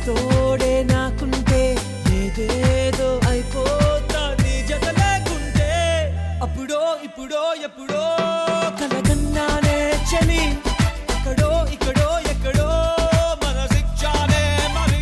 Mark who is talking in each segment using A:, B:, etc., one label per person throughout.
A: తోడే నాకుంటే ఏదేదో అయిపోతా నీ జత లేకుంటే అప్పుడో ఇప్పుడో ఎప్పుడో కలగన్నానే చలి అక్కడో ఇక్కడో ఎక్కడో మనసిచ్చానే మరి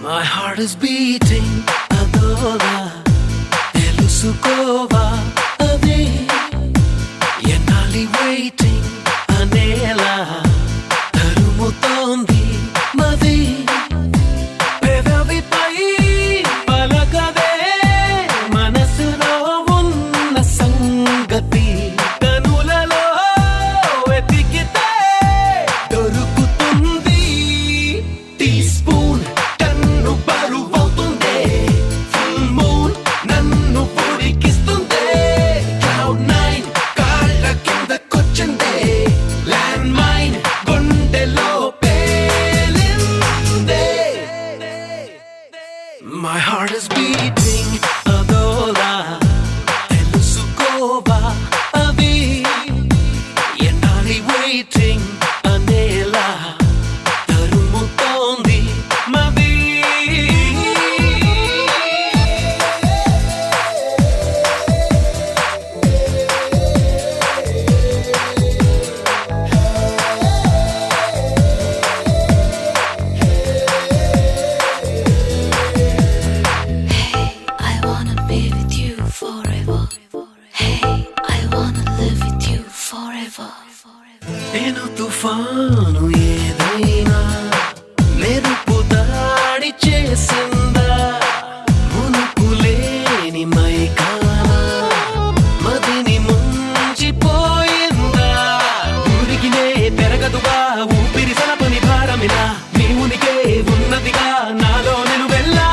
B: My heart is beating, adola, telusukova, adi, enali waiting, anela, tarumutondi, madi, pedavi pai, palagade, manasulo unna sangati, kanulalo, etikite, dorukutundi, teaspoon. My heart is beating, adola, telusukova, adi, enali waiting, anela, tarumutondi, madi. నేను తుఫాను ఏదైనా మెరుపు దాడి చేసిందా మునుకులేని మైకానా మదిని ముంచిపోయిందా ఊరికినే పెరగదుగా ఊపిరి సలపని భారమినా నీ ఉనికే ఉన్నదిగా నాలో నిలువెల్లా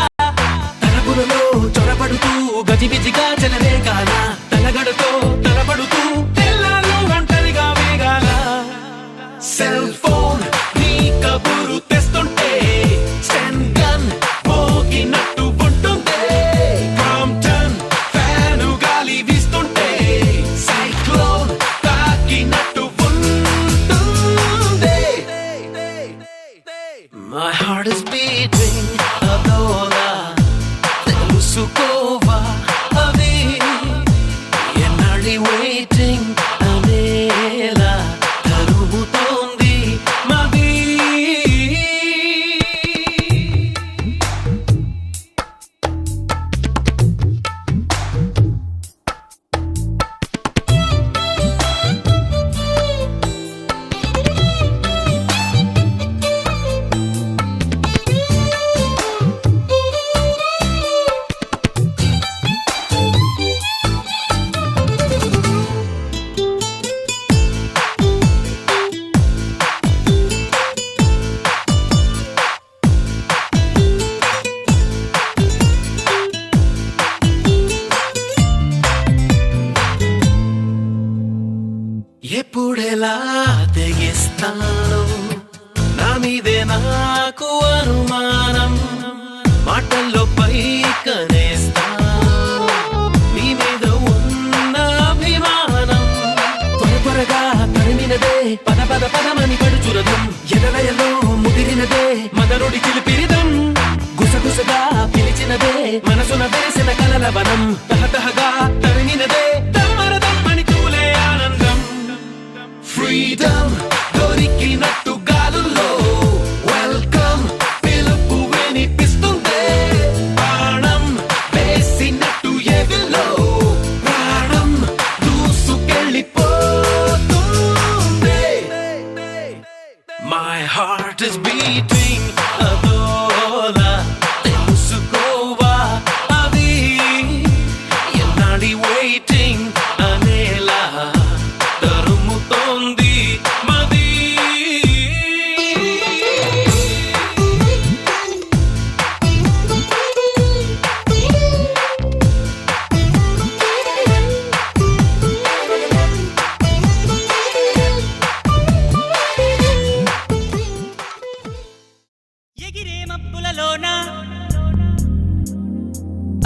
B: తలపులలో చొరబడుతూ గజిబిజిగా చెలరే కానా తలగడతో తలబడుతూ సెల్ ఫోన్ నీ కబురు తెస్తుంటే స్టెన్ గన్ మోగినట్టు ఉంటుందే కాంప్టన్ ఫ్యాను గాలి వీస్తుంటే సైక్లోన్ తాకినట్టు ఉంటుందే My heart is beating, adola, telusukova, adi, enali waiting, anela, tarumutondi, madi. ఎప్పుడెలా తెగిస్తాను నా మీదే నాకు అనుమానం మాటల్లో పైకనేస్తాను నీ మీద ఉన్న అభిమానం త్వరగా తరిమినదే పద పద పదమని పడుచురదం ఎదలయలో ముదిరినదే మదనుడి చిలిపిరిదం గుసగుసగా పిలిచినదే మనసున వేసిన కలల వనం తహతహగా తరిమినదే దమ్మరదమ్మని తూలే ఆనందం ఫ్రీడమ్ దొరికినట్టు గాలుల్లో వెల్కమ్ పిలుపు వినిపిస్తుందే ప్రాణం వేసినట్టు ఎవిలో ప్రాణం దూసుకెళ్ళిపోతుందే My heart is beating, adola, telusukova, adi, enali waiting.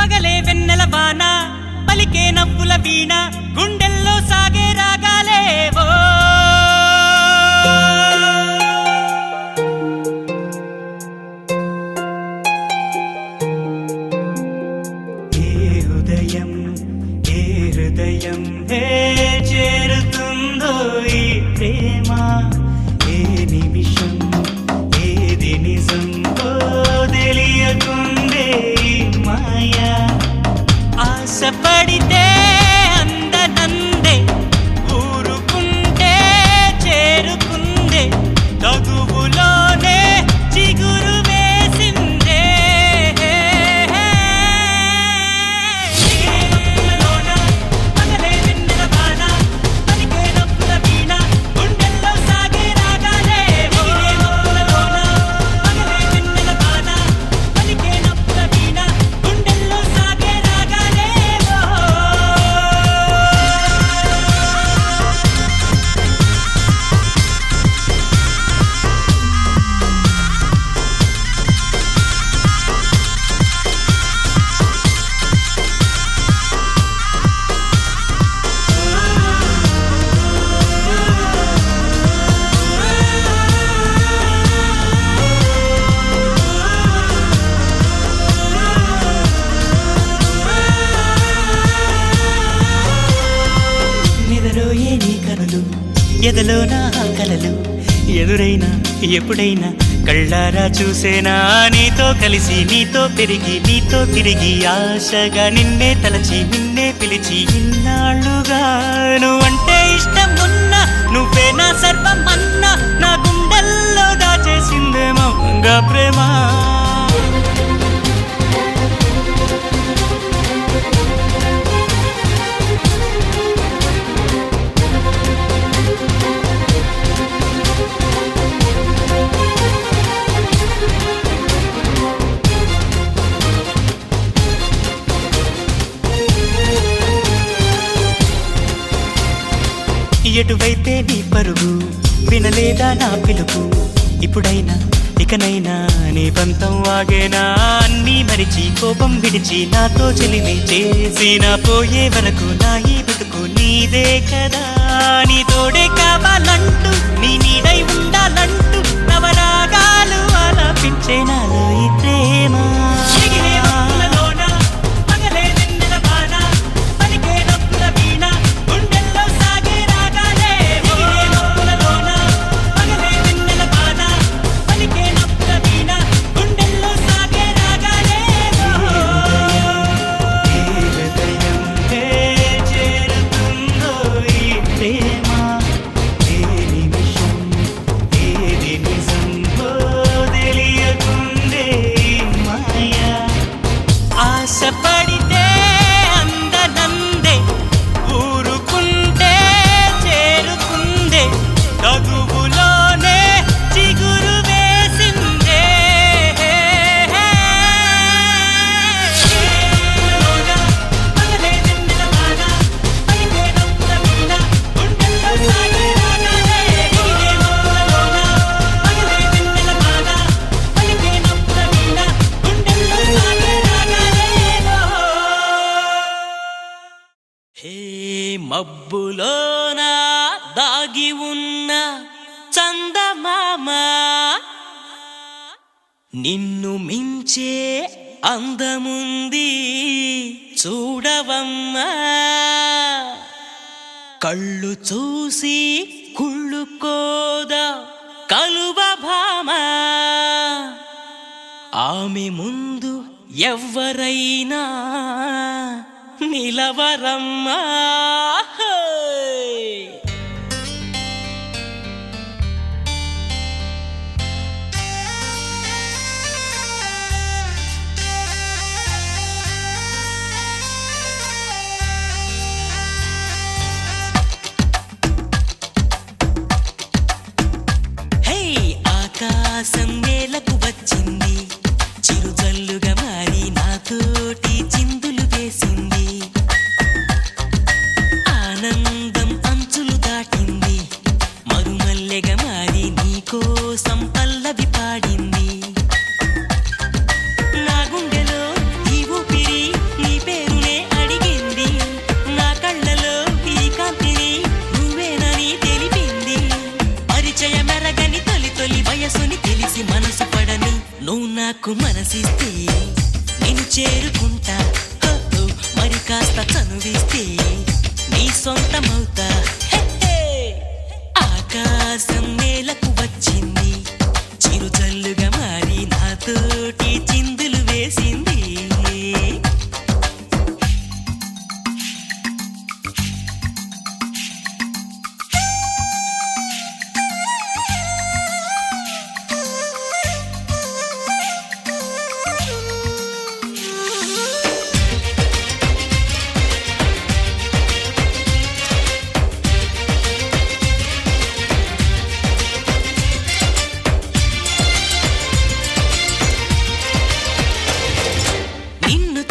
A: పగలే వెన్నెల వాన పలికే నవ్వుల వీణ గుండెల్లో సాగే రాగాలేవో హృదయం చేరుతుందో ఈ ప్రేమ ఏ నిమిషం ఏది నిజం తెలియకుందే మాయా ఆశపడితే అందనందే ఊరుకుంటే చేరుకుందే తగువులోనే చిగురు వేసిందే ఎదలో నా కలలు ఎదురైనా ఎప్పుడైనా కళ్ళారా చూసేనా నీతో కలిసి నీతో పెరిగి నీతో తిరిగి ఆశగా నిన్నే తలచి నిన్నే పిలిచి ఇన్నాళ్ళుగా నువ్వంటే ఇష్టం ఉన్నా నువ్వే నా సర్వం అన్నా నా గుండెల్లో దాచేసిందేమో ప్రేమ ఎటువైతే నీ పరుగు వినలేదా నా పిలుపు ఇప్పుడైనా ఇకనైనా నీ పంతం వాగేనా అన్నీ మరిచి కోపం విడిచి నాతో చెలిమి చేసి నా పోయే వరకు నా ఈ బతుకు నీదే కదా నీ తోడే కావాలంటూ నీ నీడై ఉండాలంటూ నవరాగాలు ఆలాపించే నాలో ఈ ప్రేమ ఆశపడితే అందనందే ఊరుకుంటే చేరుకుందే తగువులోనే చిగురు వేసిందే మబ్బులోన దాగి ఉన్న చందమామ నిన్ను మించే అందముంది చూడవమ్మా కళ్ళు చూసి కుళ్ళుకోదా కలువ భామ ఆమె ముందు ఎవ్వరైనా నిలవరమ్మా ఆకాశం నేలకు వచ్చింది చిరుజల్లుగా మారి నాతోటి చిందులు వేసింది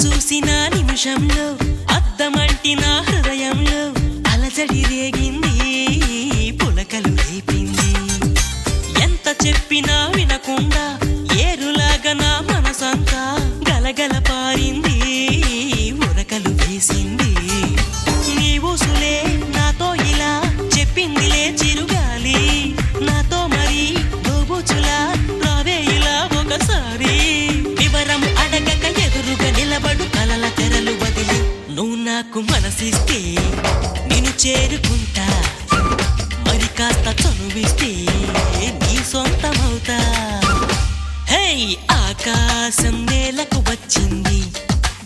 A: చూసిన నిమిషంలో అద్దమంటి నా హృదయంలో అలజడి రేగింది, పులకలు రేపింది. ఎంత చెప్పినా వినకుండా ఏరులాగా నా మనసంతా గలగల పారింది, ఉరకలు వేసింది. నీ ఊసులే నాతో ఇలా చెప్పిందిలే చిరుగాలి, నాతో మరి దోబూచులా రావే ఇలా ఒకసారి. వివరం అడగక ఎదురుగా నిలబడు కలల తెరలు వదిలి నువ్వు నాకు మనసిస్తే నిన్ను చేరుకుంటా, మరి కాస్త చనువిస్తే నీ సొంతమవుతా. హే ఆకాశం నేలకు వచ్చింది,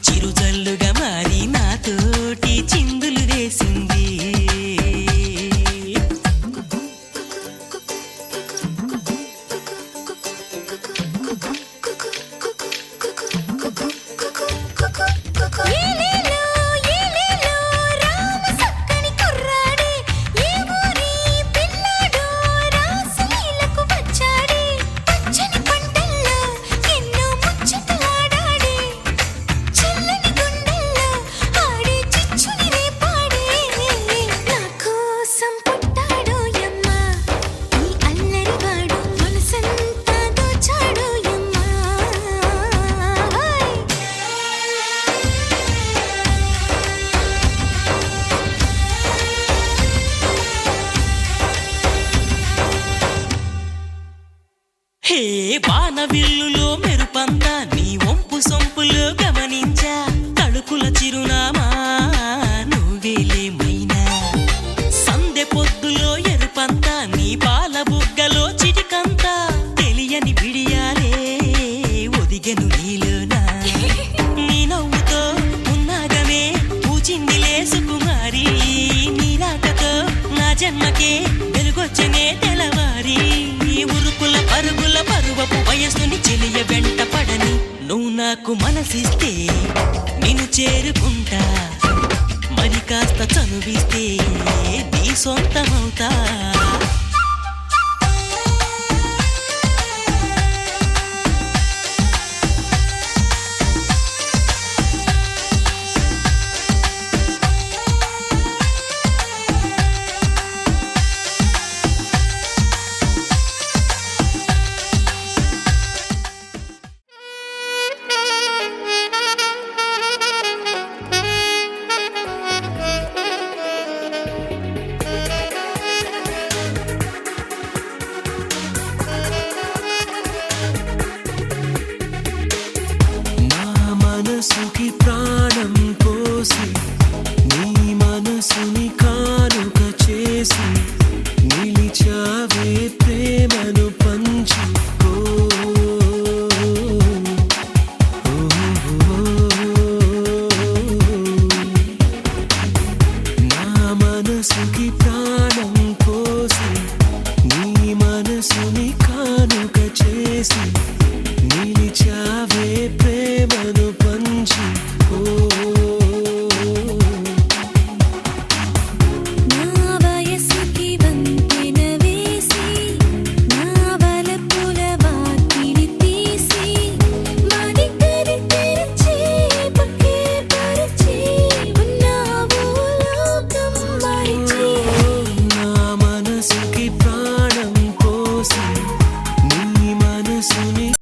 A: చిరుజల్లుగా మారి నాతోటి చిందులు వేసింది. హే వానవిల్లులో మెరుపంతా నీ వంపు సొంపులో గమనించా, తడుకుల చిరునామా నువ్వేలే మైనా. సందె పొద్దులో ఎరుపంతా నీ పాల బుగ్గలో చిటికంతా, తెలియని బిడియాలే ఒదిగెను నీలోనా. నీ నవ్వుతో ఉన్నాగమే పూచిందిలే సుకుమారి, నీ రాకతో నా జన్మకే వెలుగొచ్చనే తెలవారి. ఉరుకుల పరుగుల పరువపు వయస్సుని చెలియ వెంట పడని నువ్వు నాకు మనసిస్తే నిన్ను చేరుకుంటా, మరి కాస్త చనువిస్తే నీ సొంతమవుతా.